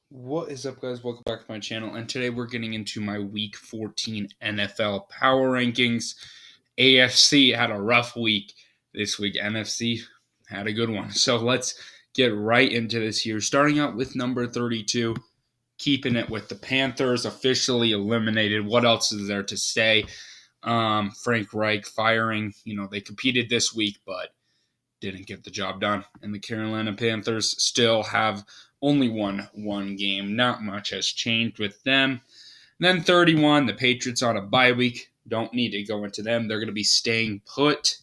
What is up, guys? Welcome back to my channel. And today we're getting into my Week 14 NFL Power Rankings. AFC had a rough week this week. NFC had a good one. So let's get right into this here. Starting out with number 32, keeping it with the Panthers, officially eliminated. What else is there to say? Frank Reich firing. They competed this week, but didn't get the job done. And the Carolina Panthers still have only won one game. Not much has changed with them. And then 31, the Patriots on a bye week. Don't need to go into them. They're going to be staying put.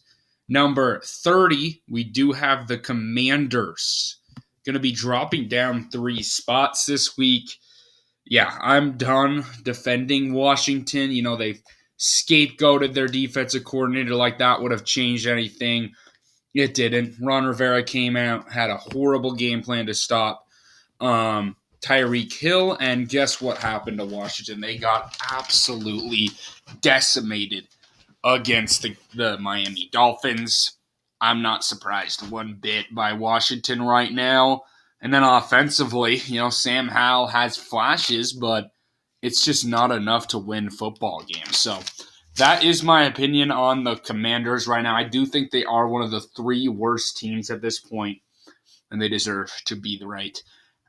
Number 30, we do have the Commanders. Going to be dropping down 3 spots this week. Yeah, I'm done defending Washington. They've scapegoated their defensive coordinator like that would have changed anything. It didn't. Ron Rivera came out, had a horrible game plan to stop Tyreek Hill, and guess what happened to Washington? They got absolutely decimated against the Miami Dolphins. I'm not surprised one bit by Washington right now. And then offensively, Sam Howell has flashes, but it's just not enough to win football games. So that is my opinion on the Commanders right now. I do think they are one of the 3 worst teams at this point, and they deserve to be right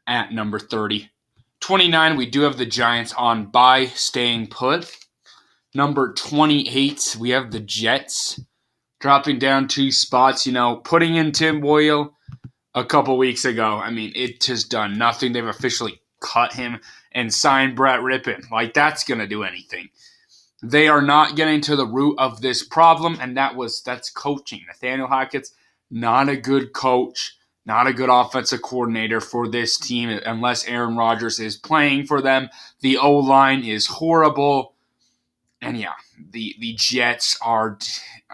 at number 30. 29, we do have the Giants on bye, staying put. Number 28, we have the Jets dropping down 2 spots, putting in Tim Boyle a couple weeks ago. I mean, it has done nothing. They've officially cut him and signed Brett Rippon. Like, that's going to do anything. They are not getting to the root of this problem, and that's coaching. Nathaniel Hackett's not a good coach, not a good offensive coordinator for this team unless Aaron Rodgers is playing for them. The O-line is horrible. And yeah, the Jets are,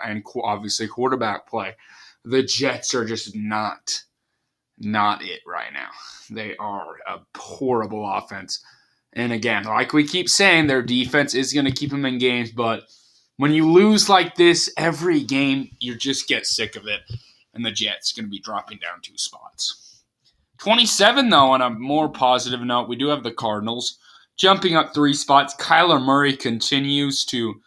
and obviously quarterback play, the Jets are just not it right now. They are a horrible offense. And again, like we keep saying, their defense is going to keep them in games, but when you lose like this every game, you just get sick of it. And the Jets going to be dropping down 2 spots. 27, though, on a more positive note, we do have the Cardinals jumping up 3 spots. Kyler Murray continues to,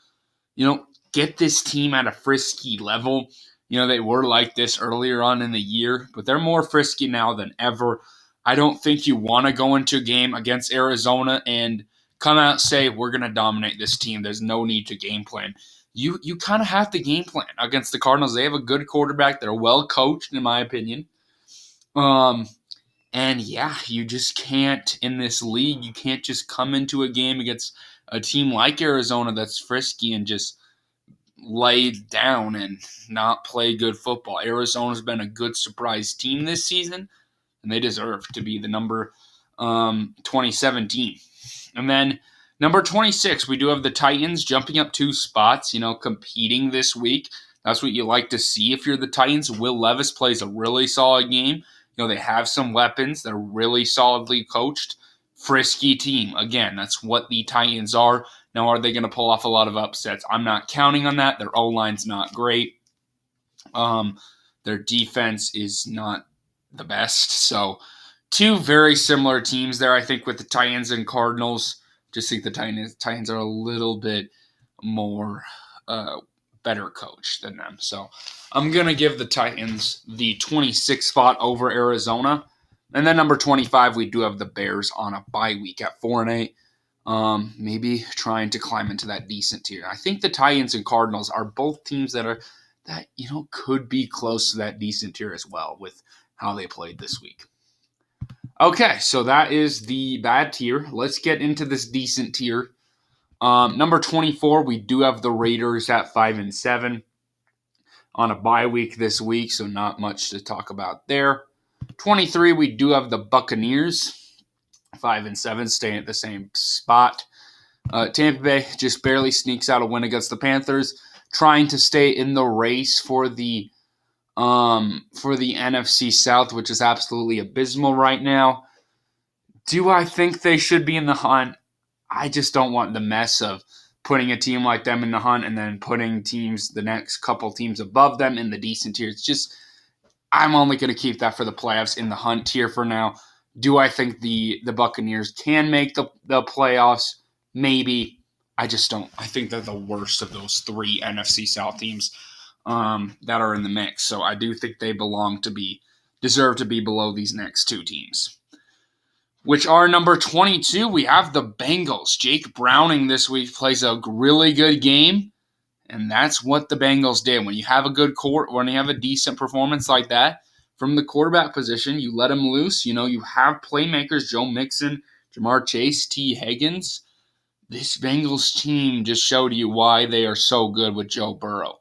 get this team at a frisky level. They were like this earlier on in the year, but they're more frisky now than ever. I don't think you want to go into a game against Arizona and come out and say, we're going to dominate this team. There's no need to game plan. You kind of have to game plan against the Cardinals. They have a good quarterback. They're well coached, in my opinion. And yeah, you just can't, in this league, you can't just come into a game against a team like Arizona that's frisky and just lay down and not play good football. Arizona's been a good surprise team this season, and they deserve to be the number 27 team. And then number 26, we do have the Titans jumping up 2 spots, competing this week. That's what you like to see if you're the Titans. Will Levis plays a really solid game. They have some weapons. They're really solidly coached. Frisky team. Again, that's what the Titans are. Now, are they going to pull off a lot of upsets? I'm not counting on that. Their O-line's not great. Their defense is not the best. So 2 very similar teams there, I think, with the Titans and Cardinals. Just think the Titans are a little bit more better coached than them. So I'm going to give the Titans the 26th spot over Arizona. And then number 25, we do have the Bears on a bye week at 4-8. Maybe trying to climb into that decent tier. I think the Titans and Cardinals are both teams that could be close to that decent tier as well with how they played this week. Okay, so that is the bad tier. Let's get into this decent tier. Number 24, we do have the Raiders at 5-7 on a bye week this week, so not much to talk about there. 23, we do have the Buccaneers, 5-7, staying at the same spot. Tampa Bay just barely sneaks out a win against the Panthers, trying to stay in the race for the NFC South, which is absolutely abysmal right now. Do I think they should be in the hunt? I just don't want the mess of putting a team like them in the hunt and then putting the next couple teams above them in the decent tier. It's just, I'm only going to keep that for the playoffs in the hunt tier for now. Do I think the Buccaneers can make the playoffs? Maybe. I just don't. I think they're the worst of those three NFC South teams that are in the mix. So I do think they deserve to be below these next two teams. Which are number 22. We have the Bengals. Jake Browning this week plays a really good game. And that's what the Bengals did. When you have a when you have a decent performance like that from the quarterback position, you let him loose. You have playmakers, Joe Mixon, Jamar Chase, T. Higgins. This Bengals team just showed you why they are so good with Joe Burrow.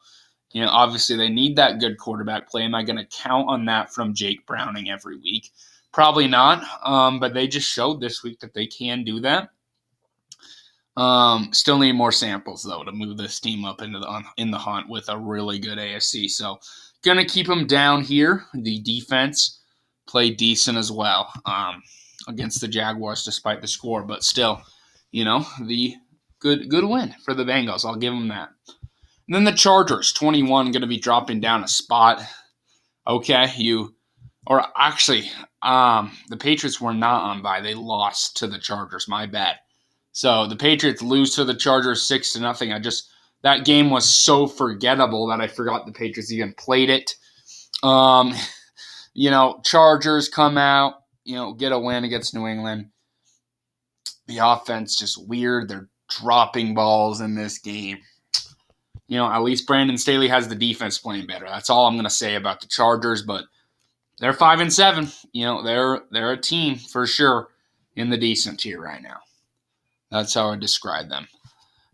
Obviously they need that good quarterback play. Am I going to count on that from Jake Browning every week? Probably not. But they just showed this week that they can do that. Still need more samples though to move this team up in the hunt with a really good AFC. So gonna keep them down here. The defense played decent as well against the Jaguars despite the score, but still, the good win for the Bengals. I'll give them that. And then the Chargers, 21, going to be dropping down a spot. Okay, the Patriots were not on bye. They lost to the Chargers. My bad. So the Patriots lose to the Chargers 6-0. That game was so forgettable that I forgot the Patriots even played it. Chargers come out, get a win against New England. The offense just weird. They're dropping balls in this game. At least Brandon Staley has the defense playing better. That's all I'm going to say about the Chargers, but they're 5-7. They're a team for sure in the decent tier right now. That's how I describe them.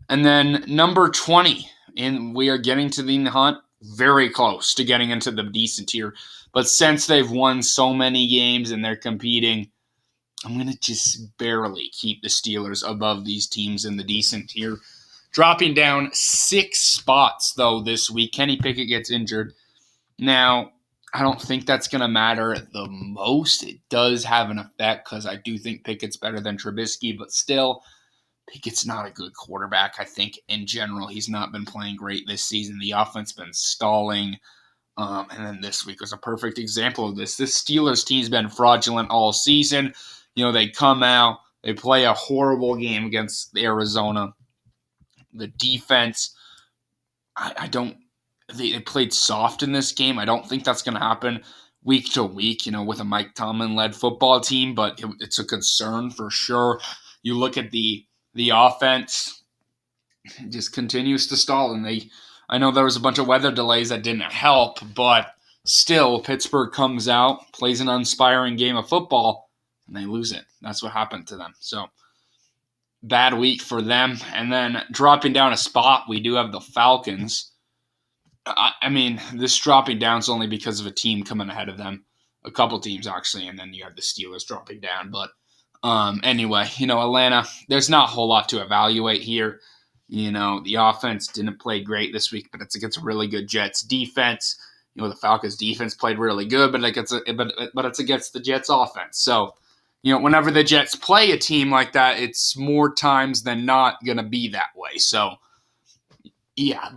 And then number 20, and we are getting to the hunt, very close to getting into the decent tier. But since they've won so many games and they're competing, I'm going to just barely keep the Steelers above these teams in the decent tier. Dropping down 6 spots, though, this week. Kenny Pickett gets injured. Now, I don't think that's going to matter the most. It does have an effect because I do think Pickett's better than Trubisky, but still, Pickett's not a good quarterback. I think in general he's not been playing great this season. The offense been stalling. And then this week was a perfect example of this. This Steelers team's been fraudulent all season. They come out, they play a horrible game against Arizona. The defense, they played soft in this game. I don't think that's going to happen week to week, with a Mike Tomlin-led football team, but it's a concern for sure. You look at the offense, it just continues to stall, and I know there was a bunch of weather delays that didn't help, but still, Pittsburgh comes out, plays an uninspiring game of football, and they lose it. That's what happened to them. So, bad week for them. And then dropping down a spot, we do have the Falcons. This dropping down is only because of a team coming ahead of them. A couple teams, actually, and then you have the Steelers dropping down. But anyway, Atlanta, there's not a whole lot to evaluate here. The offense didn't play great this week, but it's against a really good Jets defense. The Falcons defense played really good, but it's against the Jets offense. So, whenever the Jets play a team like that, it's more times than not going to be that way. So, yeah,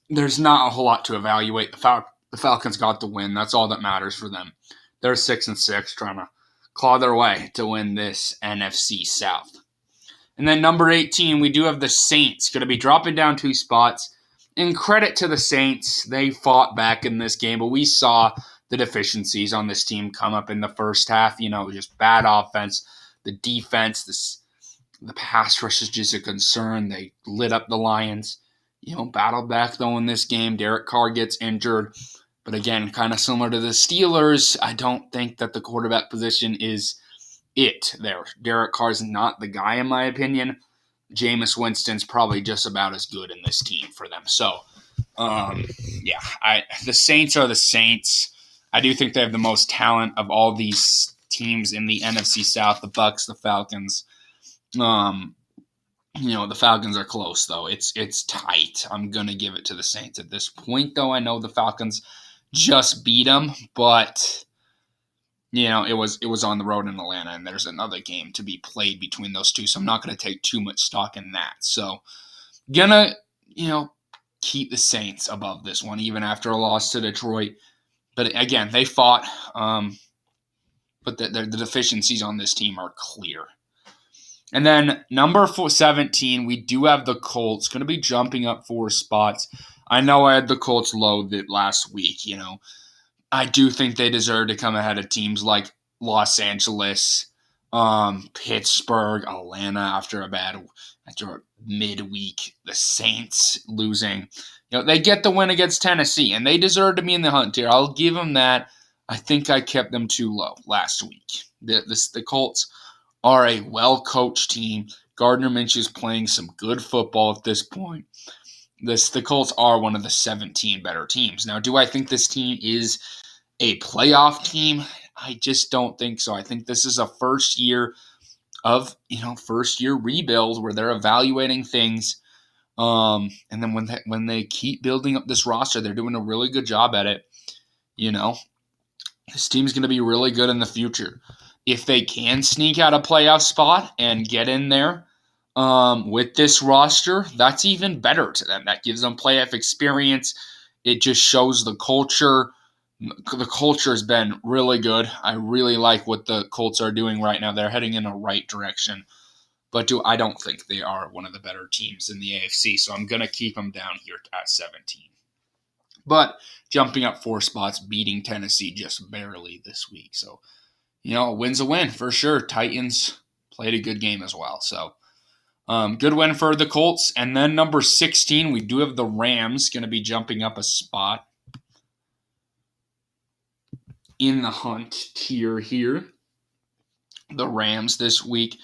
there's not a whole lot to evaluate. The Falcons got the win. That's all that matters for them. They're 6-6, trying to claw their way to win this NFC South. And then number 18, we do have the Saints, going to be dropping down 2 spots. And credit to the Saints, they fought back in this game, but we saw the deficiencies on this team come up in the first half. Just bad offense. The defense, the pass rush is just a concern. They lit up the Lions. Battled back, though, in this game. Derek Carr gets injured. But again, kind of similar to the Steelers, I don't think that the quarterback position is it there. Derek Carr's not the guy, in my opinion. Jameis Winston's probably just about as good in this team for them. So, the Saints are the Saints. I do think they have the most talent of all these teams in the NFC South, the Bucs, the Falcons. The Falcons are close, though. It's tight. I'm going to give it to the Saints at this point, though. I know the Falcons just beat them, but it was on the road in Atlanta, and there's another game to be played between those two, so I'm not going to take too much stock in that. So, gonna, keep the Saints above this one, even after a loss to Detroit. But again, they fought. But but the deficiencies on this team are clear. And then number 17, we do have the Colts. Going to be jumping up 4 spots. I know I had the Colts loaded last week. I do think they deserve to come ahead of teams like Los Angeles, Pittsburgh, Atlanta after a midweek. The Saints losing. They get the win against Tennessee, and they deserve to be in the hunt here. I'll give them that. I think I kept them too low last week. The Colts are a well-coached team. Gardner Minshew is playing some good football at this point. The Colts are one of the 17 better teams. Now, do I think this team is a playoff team? I just don't think so. I think this is a first year rebuild where they're evaluating things. And then when they keep building up this roster, they're doing a really good job at it. This team's going to be really good in the future. If they can sneak out a playoff spot and get in there with this roster, that's even better to them. That gives them playoff experience. It just shows the culture. The culture has been really good. I really like what the Colts are doing right now. They're heading in the right direction. But I don't think they are one of the better teams in the AFC, so I'm going to keep them down here at 17. But jumping up 4 spots, beating Tennessee just barely this week. So, a win's a win for sure. Titans played a good game as well. So, good win for the Colts. And then number 16, we do have the Rams going to be jumping up a spot in the hunt tier here. The Rams this week,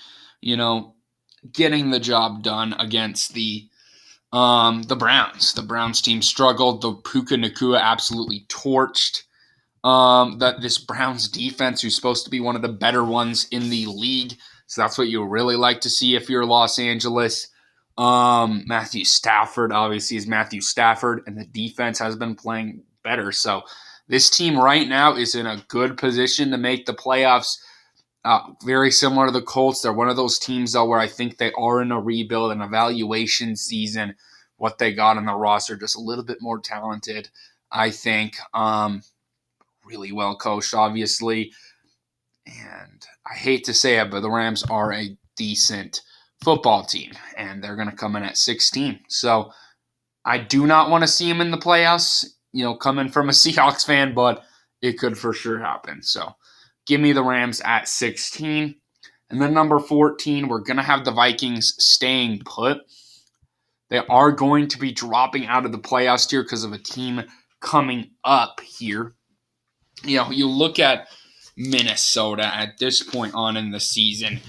getting the job done against the Browns. The Browns team struggled. The Puka Nacua absolutely torched this Browns defense, who's supposed to be one of the better ones in the league. So that's what you really like to see if you're Los Angeles. Matthew Stafford obviously is Matthew Stafford, and the defense has been playing better. So this team right now is in a good position to make the playoffs. Very similar to the Colts. They're one of those teams, though, where I think they are in a rebuild and evaluation season. What they got on the roster, just a little bit more talented, I think. Really well coached, obviously. And I hate to say it, but the Rams are a decent football team, and they're going to come in at 16. So I do not want to see them in the playoffs, coming from a Seahawks fan, but it could for sure happen. So give me the Rams at 16. And then number 14, we're going to have the Vikings staying put. They are going to be dropping out of the playoffs here because of a team coming up here. You look at Minnesota at this point on in the season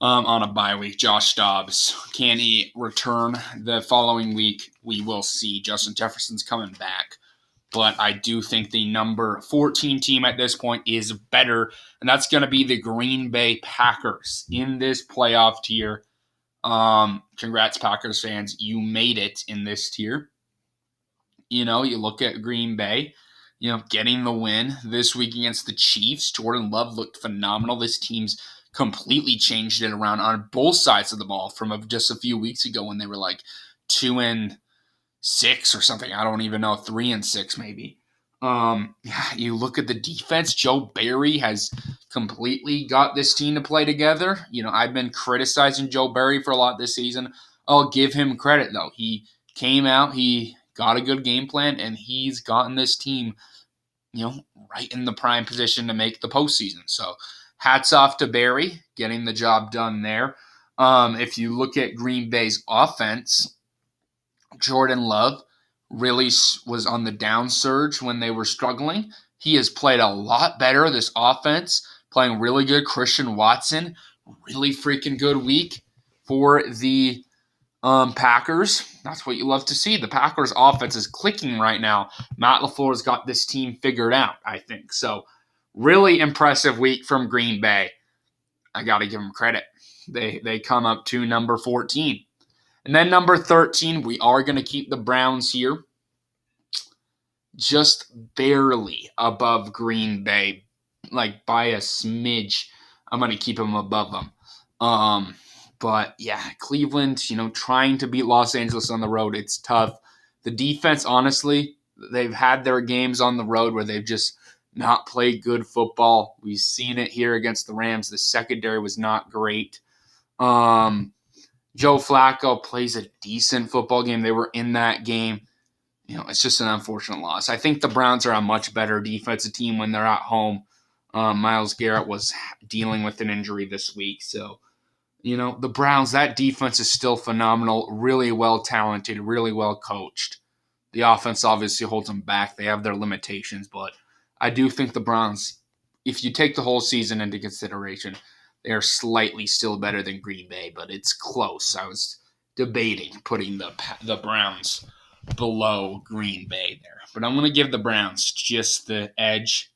on a bye week. Josh Dobbs, can he return the following week? We will see. Justin Jefferson's coming back. But I do think the number 14 team at this point is better, and that's going to be the Green Bay Packers in this playoff tier. Congrats, Packers fans. You made it in this tier. You look at Green Bay, getting the win this week against the Chiefs. Jordan Love looked phenomenal. This team's completely changed it around on both sides of the ball from just a few weeks ago when they were like 2-6 or something. I don't even know, 3-6 maybe. You look at the defense. Joe Barry has completely got this team to play together. I've been criticizing Joe Barry for a lot this season. I'll give him credit, though. He came out, he got a good game plan, and he's gotten this team, right in the prime position to make the postseason. So hats off to Barry, getting the job done there. If you look at Green Bay's offense, Jordan Love really was on the down surge when they were struggling. He has played a lot better this offense, playing really good. Christian Watson, really freaking good week for the Packers. That's what you love to see. The Packers offense is clicking right now. Matt LaFleur's got this team figured out, I think. So really impressive week from Green Bay. I got to give them credit. They come up to number 14. And then number 13, we are going to keep the Browns here. Just barely above Green Bay, like by a smidge. I'm going to keep them above them. But yeah, Cleveland, trying to beat Los Angeles on the road, it's tough. The defense, honestly, they've had their games on the road where they've just not play good football. We've seen it here against the Rams. The secondary was not great. Joe Flacco plays a decent football game. They were in that game. It's just an unfortunate loss. I think the Browns are a much better defensive team when they're at home. Myles Garrett was dealing with an injury this week. So, the Browns, that defense is still phenomenal, really well talented, really well coached. The offense obviously holds them back. They have their limitations, but I do think the Browns, if you take the whole season into consideration, they are slightly still better than Green Bay, but it's close. I was debating putting the Browns below Green Bay there, but I'm going to give the Browns just the edge.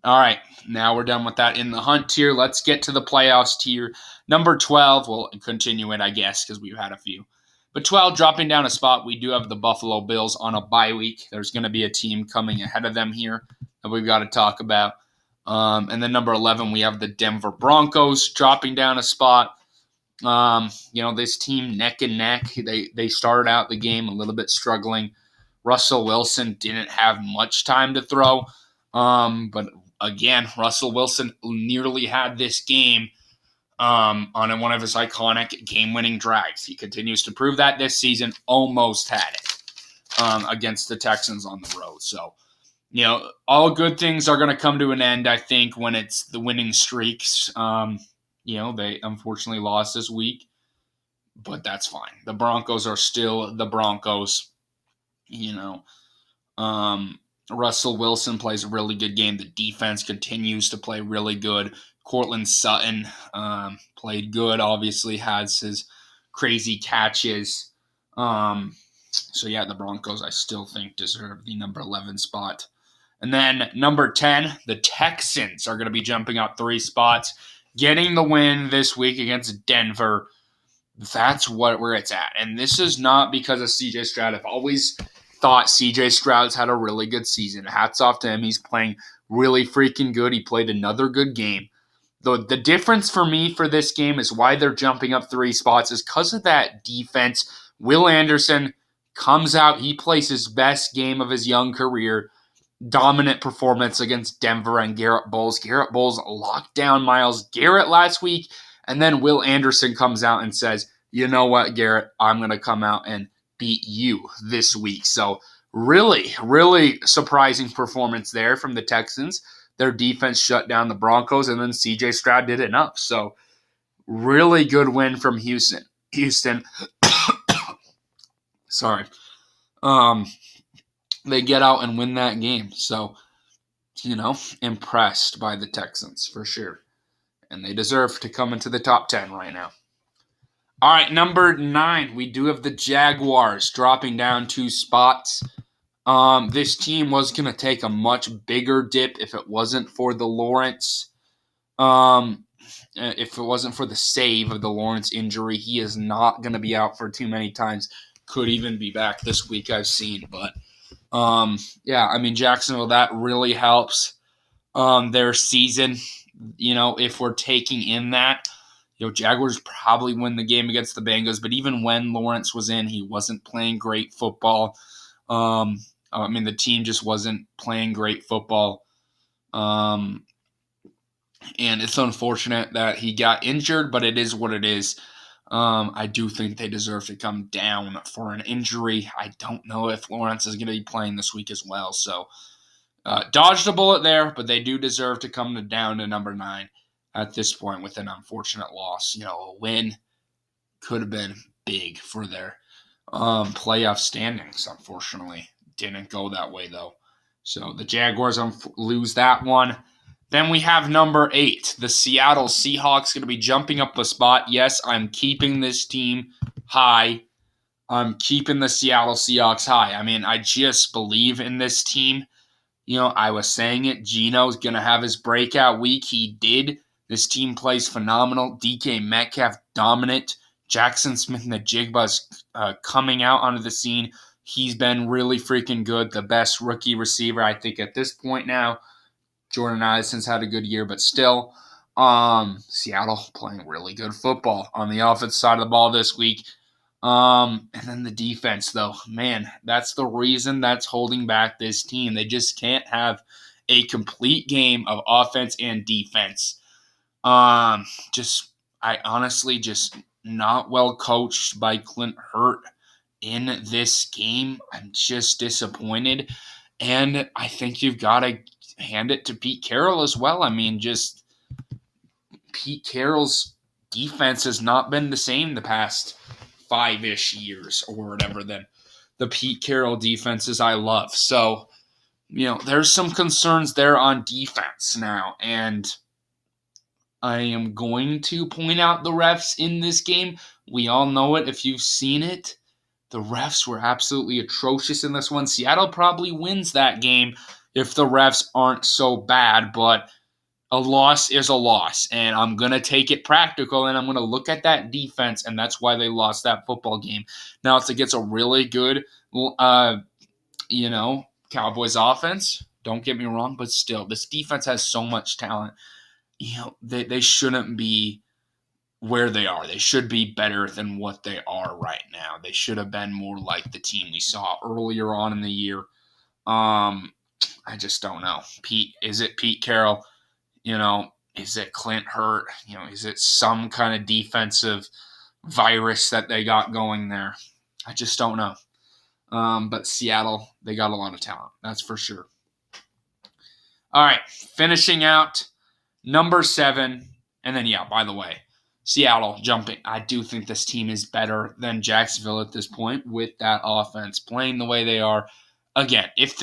All right, now we're done with that in the hunt tier. Let's get to the playoffs tier. Number 12, we'll continue it, I guess, because we've had a few. But 12, dropping down a spot, we do have the Buffalo Bills on a bye week. There's going to be a team coming ahead of them here that we've got to talk about. And then number 11, we have the Denver Broncos dropping down a spot. This team neck and neck. They started out the game a little bit struggling. Russell Wilson didn't have much time to throw. But again, Russell Wilson nearly had this game on one of his iconic game-winning drives. He continues to prove that this season. Almost had it against the Texans on the road. So, all good things are going to come to an end, I think, when it's the winning streaks. They unfortunately lost this week, but that's fine. The Broncos are still the Broncos. Russell Wilson plays a really good game. The defense continues to play really good. Cortland Sutton played good, obviously has his crazy catches. The Broncos I still think deserve the number 11 spot. And then number 10, the Texans are going to be jumping up 3 spots, getting the win this week against Denver. That's where it's at. And this is not because of CJ Stroud. I've always thought CJ Stroud's had a really good season. Hats off to him. He's playing really freaking good. He played another good game. The difference for me for this game is why they're jumping up 3 spots is because of that defense. Will Anderson comes out. He plays his best game of his young career. Dominant performance against Denver and Garrett Bowles. Garrett Bowles locked down Myles Garrett last week, and then Will Anderson comes out and says, you know what, Garrett, I'm going to come out and beat you this week. So really, really surprising performance there from the Texans. Their defense shut down the Broncos, and then CJ Stroud did enough. So really good win from Houston. Sorry. They get out and win that game. So, impressed by the Texans for sure. And they deserve to come into the top 10 right now. All right, number 9, we do have the Jaguars dropping down 2 spots. This team was going to take a much bigger dip if it wasn't for the Lawrence. If it wasn't for the save of the Lawrence injury, he is not going to be out for too many times. Could even be back this week, I've seen. But, Jacksonville, that really helps their season. If we're taking in that, Jaguars probably win the game against the Bengals. But even when Lawrence was in, he wasn't playing great football. The team just wasn't playing great football. And it's unfortunate that he got injured, but it is what it is. I do think they deserve to come down for an injury. I don't know if Lawrence is going to be playing this week as well. So dodged a bullet there, but they do deserve to come down to number 9 at this point with an unfortunate loss. A win could have been big for their playoff standings. Unfortunately, didn't go that way though. So the Jaguars lose that one. Then we have number 8, the Seattle Seahawks, going to be jumping up a spot. Yes, I'm keeping this team high. I'm keeping the Seattle Seahawks high. I just believe in this team. I was saying it. Geno's going to have his breakout week. He did. This team plays phenomenal. DK Metcalf dominant. Jackson Smith-Njigba is coming out onto the scene. He's been really freaking good. The best rookie receiver, I think, at this point now. Jordan Addison's had a good year, but still, Seattle playing really good football on the offensive side of the ball this week. And then the defense, though, man, that's the reason that's holding back this team. They just can't have a complete game of offense and defense. Just I honestly just not well coached by Clint Hurt in this game. I'm just disappointed. And I think you've got to hand it to Pete Carroll as well. I mean, just Pete Carroll's defense has not been the same the past 5-ish years or whatever than the Pete Carroll defenses I love. So, there's some concerns there on defense now. And I am going to point out the refs in this game. We all know it if you've seen it. The refs were absolutely atrocious in this one. Seattle probably wins that game if the refs aren't so bad, but a loss is a loss, and I'm going to take it practical, and I'm going to look at that defense, and that's why they lost that football game. Now, it's against a really good, Cowboys offense. Don't get me wrong, but still, this defense has so much talent. They shouldn't be where they are. They should be better than what they are right now. They should have been more like the team we saw earlier on in the year. I just don't know. Is it Pete Carroll? Is it Clint Hurt? Is it some kind of defensive virus that they got going there? I just don't know. But Seattle, they got a lot of talent. That's for sure. All right, finishing out number 7. And then, by the way, Seattle jumping. I do think this team is better than Jacksonville at this point with that offense playing the way they are. Again, if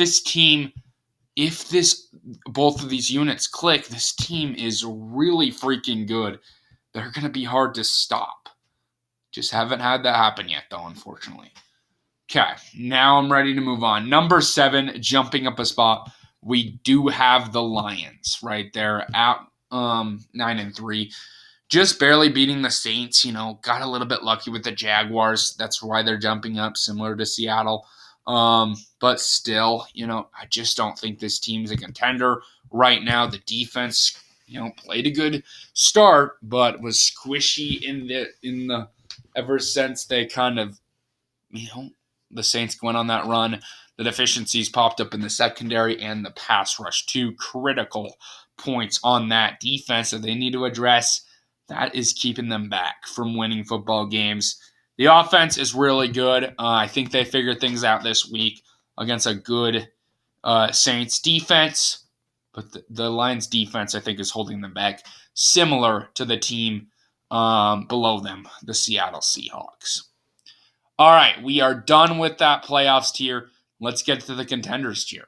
both of these units click, this team is really freaking good. They're going to be hard to stop. Just haven't had that happen yet, though, unfortunately. Okay, now I'm ready to move on. Number 7, jumping up a spot. We do have the Lions right there at 9-3. Just barely beating the Saints, got a little bit lucky with the Jaguars. That's why they're jumping up, similar to Seattle. But still, I just don't think this team's a contender right now. The defense, played a good start, but was squishy in the ever since they kind of, the Saints went on that run. The deficiencies popped up in the secondary and the pass rush. 2 critical points on that defense that they need to address. That is keeping them back from winning football games. The offense is really good. I think they figured things out this week against a good Saints defense. But the Lions defense, I think, is holding them back, similar to the team below them, the Seattle Seahawks. All right, we are done with that playoffs tier. Let's get to the contenders tier.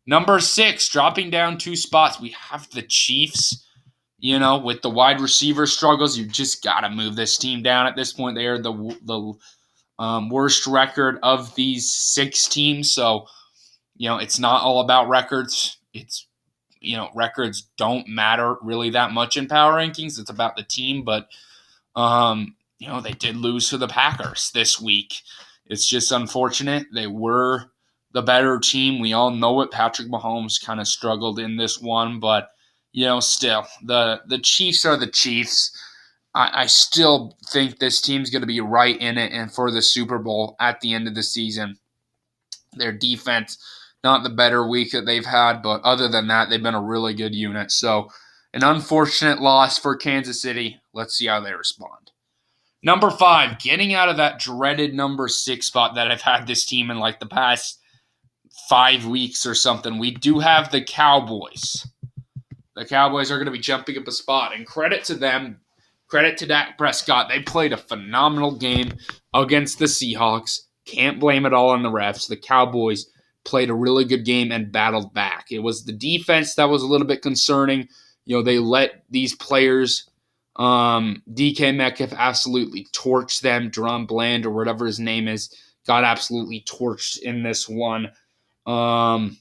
Number 6, dropping down 2 spots. We have the Chiefs. With the wide receiver struggles, you just got to move this team down at this point. They are the worst record of these 6 teams. So, it's not all about records. It's, records don't matter really that much in power rankings. It's about the team. But, they did lose to the Packers this week. It's just unfortunate. They were the better team. We all know it. Patrick Mahomes kind of struggled in this one, but still, the Chiefs are the Chiefs. I still think this team's going to be right in it and for the Super Bowl at the end of the season. Their defense, not the better week that they've had, but other than that, they've been a really good unit. So, an unfortunate loss for Kansas City. Let's see how they respond. Number 5, getting out of that dreaded number 6 spot that I've had this team in like the past 5 weeks or something. We do have the Cowboys. The Cowboys are going to be jumping up a spot. And credit to them, credit to Dak Prescott. They played a phenomenal game against the Seahawks. Can't blame it all on the refs. The Cowboys played a really good game and battled back. It was the defense that was a little bit concerning. They let these players, DK Metcalf absolutely torched them. Jerome Bland or whatever his name is, got absolutely torched in this one. And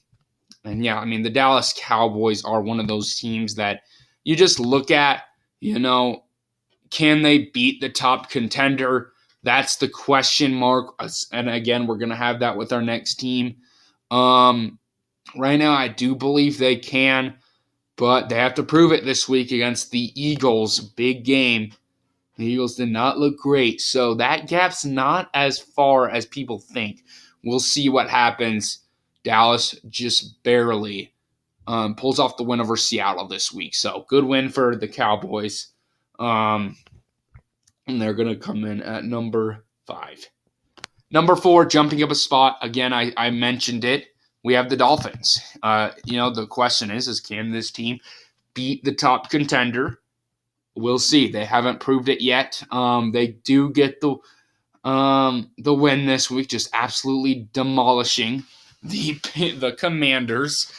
the Dallas Cowboys are one of those teams that you just look at, can they beat the top contender? That's the question mark. And again, we're going to have that with our next team. Right now, I do believe they can, but they have to prove it this week against the Eagles. Big game. The Eagles did not look great. So that gap's not as far as people think. We'll see what happens. Dallas just barely pulls off the win over Seattle this week. So good win for the Cowboys. And they're going to come in at number 5. Number 4, jumping up a spot. Again, I mentioned it. We have the Dolphins. The question is can this team beat the top contender? We'll see. They haven't proved it yet. They do get the win this week, just absolutely demolishing the Commanders.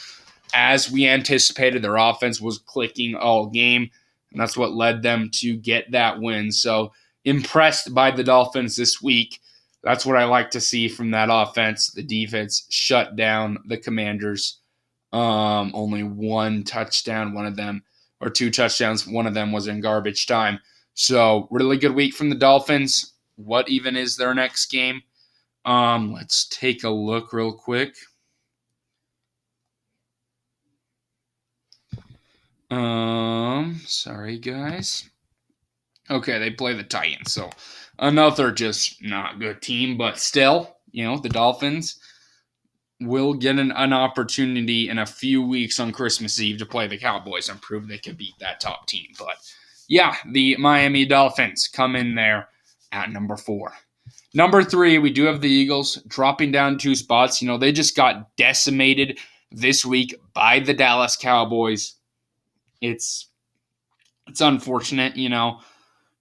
As we anticipated, their offense was clicking all game, and that's what led them to get that win. So impressed by the Dolphins this week. That's what I like to see from that offense. The defense shut down the Commanders. Only 1 touchdown, one of them, or 2 touchdowns, one of them was in garbage time. So really good week from the Dolphins. What even is their next game? Let's take a look real quick. Sorry guys. Okay, they play the Titans, so another just not good team, but still, the Dolphins will get an opportunity in a few weeks on Christmas Eve to play the Cowboys and prove they can beat that top team. But yeah, the Miami Dolphins come in there at number 4. Number 3, we do have the Eagles dropping down 2 spots. They just got decimated this week by the Dallas Cowboys. It's unfortunate,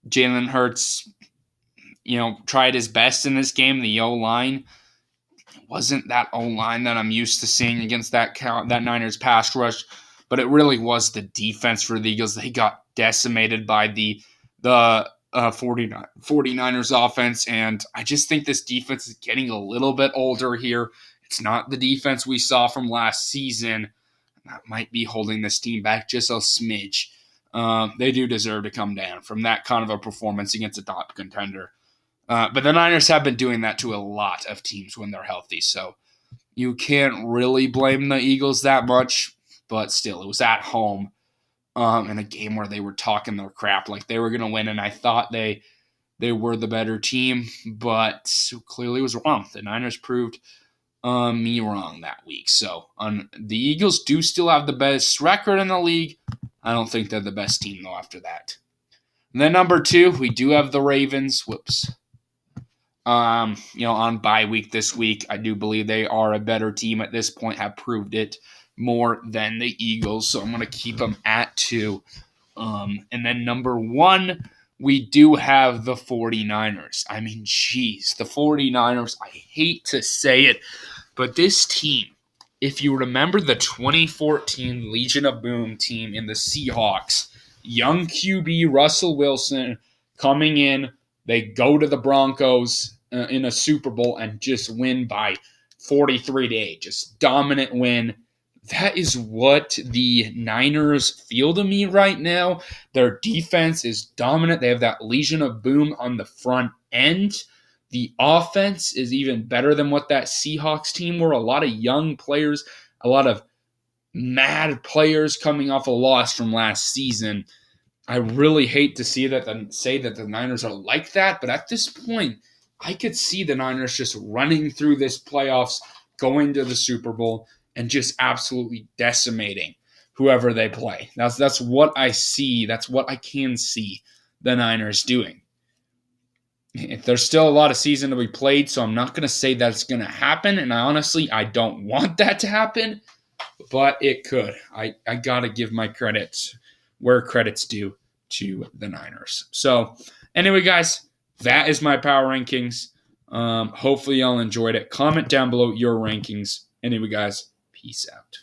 Jalen Hurts, tried his best in this game. The O-line wasn't that O-line that I'm used to seeing against that Niners pass rush, but it really was the defense for the Eagles. They got decimated by the 49ers offense, and I just think this defense is getting a little bit older here. It's not the defense we saw from last season. That might be holding this team back just a smidge. They do deserve to come down from that kind of a performance against a top contender. But the Niners have been doing that to a lot of teams when they're healthy, so you can't really blame the Eagles that much, but still, it was at home in a game where they were talking their crap like they were going to win, and I thought they were the better team, but clearly was wrong. The Niners proved me wrong that week. So the Eagles do still have the best record in the league. I don't think they're the best team, though, after that. And then number 2, we do have the Ravens. On bye week this week, I do believe they are a better team at this point, have proved it more than the Eagles. So I'm going to keep them at 2. And then number 1, we do have the 49ers. I mean, geez, the 49ers, I hate to say it, but this team, if you remember the 2014 Legion of Boom team in the Seahawks, young QB Russell Wilson coming in, they go to the Broncos in a Super Bowl and just win by 43-8, just dominant win. That is what the Niners feel to me right now. Their defense is dominant. They have that Legion of Boom on the front end. The offense is even better than what that Seahawks team were. A lot of young players, a lot of mad players coming off a loss from last season. I really hate to say that the Niners are like that, but at this point, I could see the Niners just running through this playoffs, going to the Super Bowl, and just absolutely decimating whoever they play. That's what I see. That's what I can see the Niners doing. There's still a lot of season to be played, so I'm not going to say that's going to happen, and I don't want that to happen, but it could. I got to give my credits where credit's due to the Niners. So anyway, guys, that is my power rankings. Hopefully y'all enjoyed it. Comment down below your rankings. Anyway, guys, peace out.